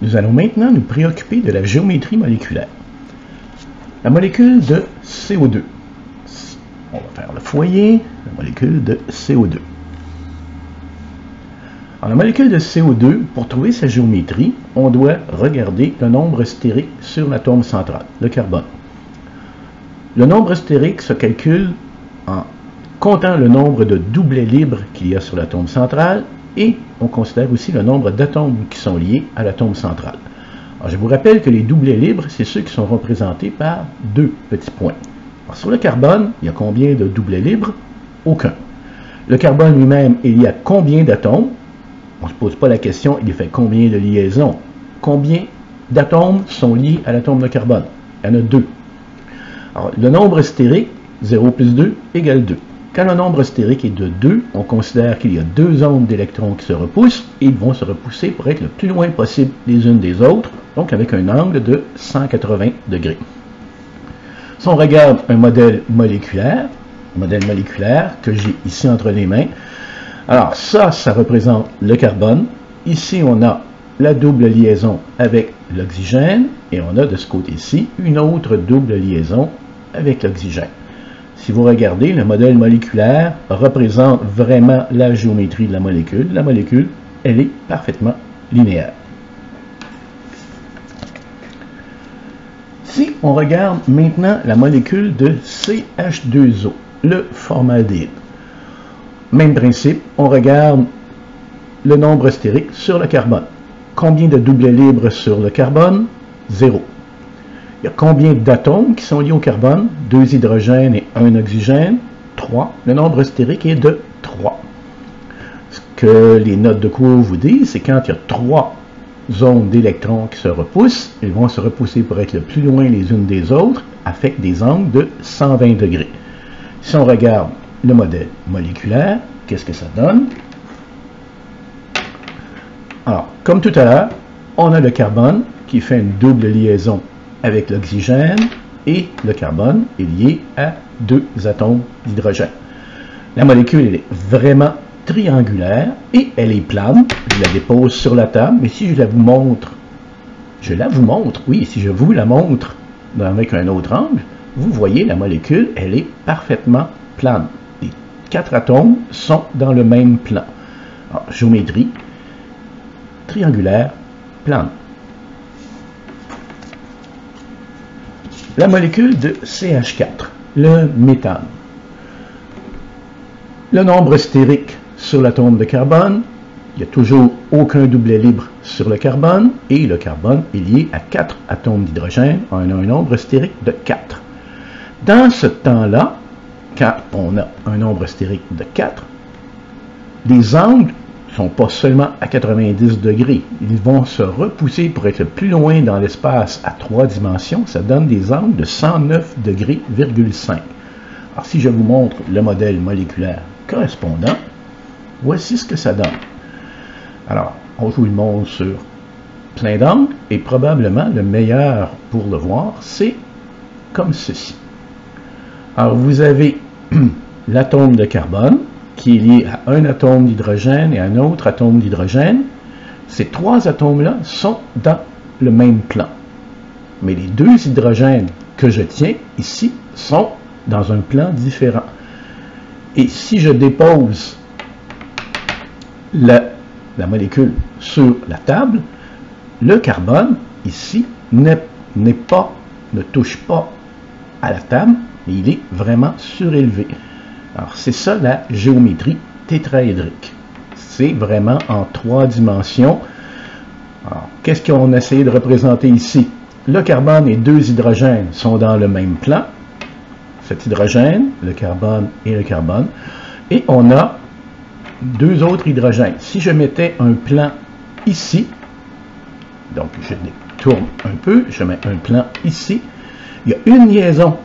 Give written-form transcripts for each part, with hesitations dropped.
Nous allons maintenant nous préoccuper de la géométrie moléculaire. La molécule de CO2. On va faire le foyer, la molécule de CO2. Alors, la molécule de CO2, pour trouver sa géométrie, on doit regarder le nombre stérique sur l'atome central, le carbone. Le nombre stérique se calcule en comptant le nombre de doublets libres qu'il y a sur l'atome central et on considère aussi le nombre d'atomes qui sont liés à l'atome central. Alors, je vous rappelle que les doublets libres, c'est ceux qui sont représentés par deux petits points. Alors, sur le carbone, il y a combien de doublets libres? Aucun. Le carbone lui-même est lié à combien d'atomes? On ne se pose pas la question, il fait combien de liaisons? Combien d'atomes sont liés à l'atome de carbone? Il y en a deux. Alors, le nombre stérique, 0 plus 2 égale 2. Quand le nombre stérique est de 2, on considère qu'il y a deux ondes d'électrons qui se repoussent et ils vont se repousser pour être le plus loin possible les unes des autres, donc avec un angle de 180 degrés. Si on regarde un modèle moléculaire que j'ai ici entre les mains, alors ça représente le carbone. Ici, on a la double liaison avec l'oxygène et on a de ce côté-ci une autre double liaison avec l'oxygène. Si vous regardez, le modèle moléculaire représente vraiment la géométrie de la molécule. La molécule, elle est parfaitement linéaire. Si on regarde maintenant la molécule de CH2O, le formaldéhyde, même principe, on regarde le nombre stérique sur le carbone. Combien de doublets libres sur le carbone? 0. Il y a combien d'atomes qui sont liés au carbone? 2 hydrogènes et 1 oxygène? 3. Le nombre stérique est de 3. Ce que les notes de cours vous disent, c'est quand il y a 3 zones d'électrons qui se repoussent, ils vont se repousser pour être le plus loin les unes des autres, avec des angles de 120 degrés. Si on regarde le modèle moléculaire, qu'est-ce que ça donne? Alors, comme tout à l'heure, on a le carbone qui fait une double liaison avec l'oxygène et le carbone est lié à 2 atomes d'hydrogène. La molécule elle est vraiment triangulaire et elle est plane. Je la dépose sur la table, mais si je la vous montre, oui, si je vous la montre avec un autre angle, vous voyez la molécule, elle est parfaitement plane. Les 4 atomes sont dans le même plan. Alors, géométrie triangulaire plane. La molécule de CH4, le méthane. Le nombre stérique sur l'atome de carbone, il n'y a toujours aucun doublet libre sur le carbone et le carbone est lié à 4 atomes d'hydrogène en un nombre stérique de 4. Dans ce temps-là, quand on a un nombre stérique de 4, les angles ne sont pas seulement à 90 degrés. Ils vont se repousser pour être plus loin dans l'espace à 3 dimensions. Ça donne des angles de 109 degrés, 5. Alors, si je vous montre le modèle moléculaire correspondant, voici ce que ça donne. Alors, on vous le montre sur plein d'angles et probablement le meilleur pour le voir, c'est comme ceci. Alors, vous avez l'atome de carbone qui est lié à un atome d'hydrogène et à un autre atome d'hydrogène. Ces 3 atomes-là sont dans le même plan. Mais les 2 hydrogènes que je tiens ici sont dans un plan différent. Et si je dépose la molécule sur la table, le carbone, ici, ne touche pas à la table, mais il est vraiment surélevé. Alors, c'est ça la géométrie tétraédrique. C'est vraiment en 3 dimensions. Alors, qu'est-ce qu'on a essayé de représenter ici? Le carbone et 2 hydrogènes sont dans le même plan. Cet hydrogène, le carbone et le carbone. Et on a 2 autres hydrogènes. Si je mettais un plan ici, donc je tourne un peu, je mets un plan ici, il y a une liaison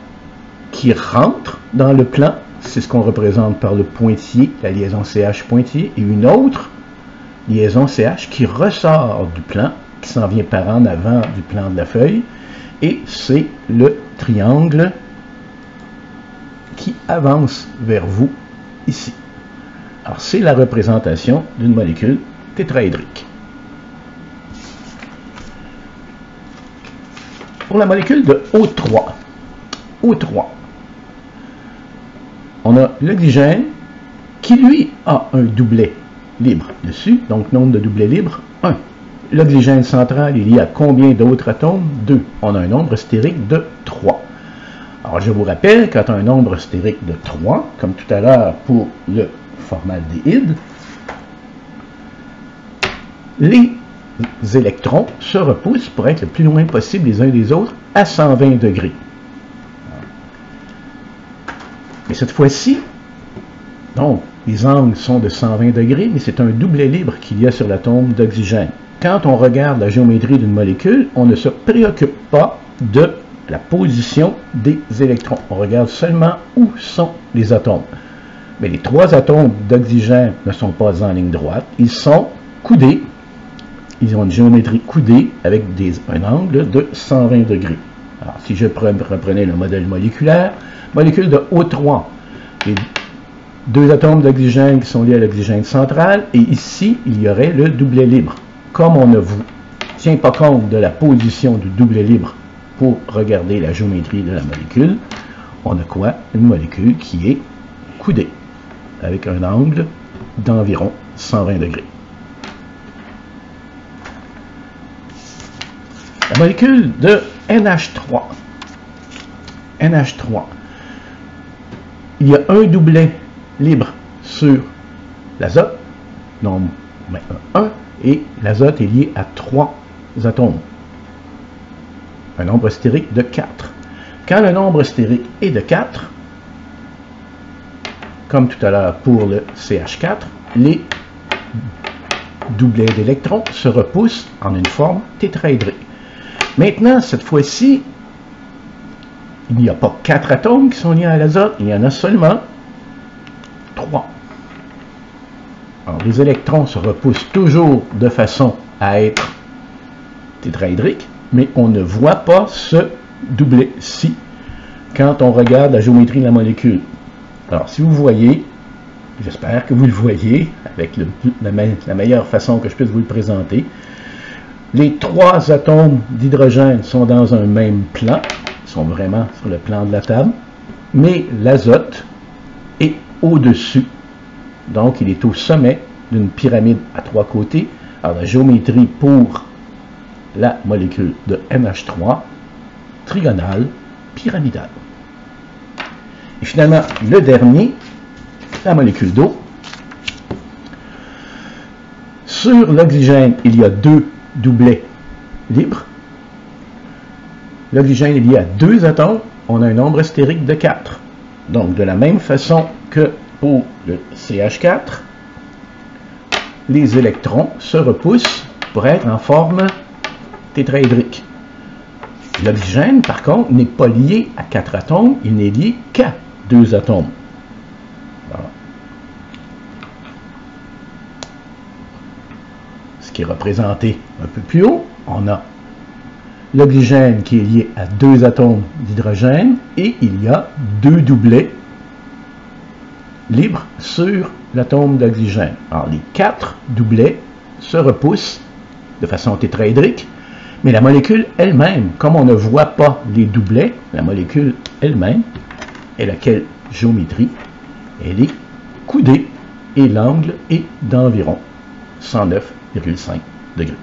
qui rentre dans le plan, c'est ce qu'on représente par le pointillé, la liaison CH pointillé, et une autre liaison CH qui ressort du plan, qui s'en vient par en avant du plan de la feuille, et c'est le triangle qui avance vers vous ici. Alors, c'est la représentation d'une molécule tétraédrique. Pour la molécule de O3, on a l'oxygène qui, lui, a un doublet libre dessus, donc nombre de doublets libres, 1. L'oxygène central est lié à combien d'autres atomes? 2. On a un nombre stérique de 3. Alors, je vous rappelle, quand on a un nombre stérique de 3, comme tout à l'heure pour le formaldéhyde, les électrons se repoussent pour être le plus loin possible les uns des autres à 120 degrés. Mais cette fois-ci, donc, les angles sont de 120 degrés, mais c'est un doublet libre qu'il y a sur l'atome d'oxygène. Quand on regarde la géométrie d'une molécule, on ne se préoccupe pas de la position des électrons. On regarde seulement où sont les atomes. Mais les 3 atomes d'oxygène ne sont pas en ligne droite, ils sont coudés. Ils ont une géométrie coudée avec un angle de 120 degrés. Alors, si je reprenais le modèle moléculaire, molécule de O3, les 2 atomes d'oxygène qui sont liés à l'oxygène central, et ici, il y aurait le doublet libre. Comme on ne vous tient pas compte de la position du doublet libre pour regarder la géométrie de la molécule, on a quoi? Une molécule qui est coudée, avec un angle d'environ 120 degrés. La molécule de NH3. NH3. Il y a un doublet libre sur l'azote, nombre 1, et l'azote est lié à 3 atomes. Un nombre stérique de 4. Quand le nombre stérique est de 4, comme tout à l'heure pour le CH4, les doublets d'électrons se repoussent en une forme tétraédrique. Maintenant, cette fois-ci, il n'y a pas 4 atomes qui sont liés à l'azote, il y en a seulement 3. Alors, les électrons se repoussent toujours de façon à être tétraédriques, mais on ne voit pas ce doublet-ci quand on regarde la géométrie de la molécule. Alors, si vous voyez, j'espère que vous le voyez avec la meilleure façon que je puisse vous le présenter, les 3 atomes d'hydrogène sont dans un même plan, ils sont vraiment sur le plan de la table, mais l'azote est au-dessus, donc il est au sommet d'une pyramide à 3 côtés. Alors la géométrie pour la molécule de NH3, trigonale, pyramidale. Et finalement, le dernier, la molécule d'eau. Sur l'oxygène, il y a 2 doublets libres. L'oxygène est lié à 2 atomes. On a un nombre stérique de 4. Donc, de la même façon que pour le CH4, les électrons se repoussent pour être en forme tétraédrique. L'oxygène, par contre, n'est pas lié à 4 atomes, il n'est lié qu'à 2 atomes. Voilà. Ce qui est représenté un peu plus haut, on a l'oxygène qui est lié à 2 atomes d'hydrogène et il y a 2 doublets libres sur l'atome d'oxygène. Alors, les 4 doublets se repoussent de façon tétraédrique, mais la molécule elle-même, comme on ne voit pas les doublets, la molécule elle-même, elle a quelle géométrie? Elle est coudée et l'angle est d'environ 109,5 degrés.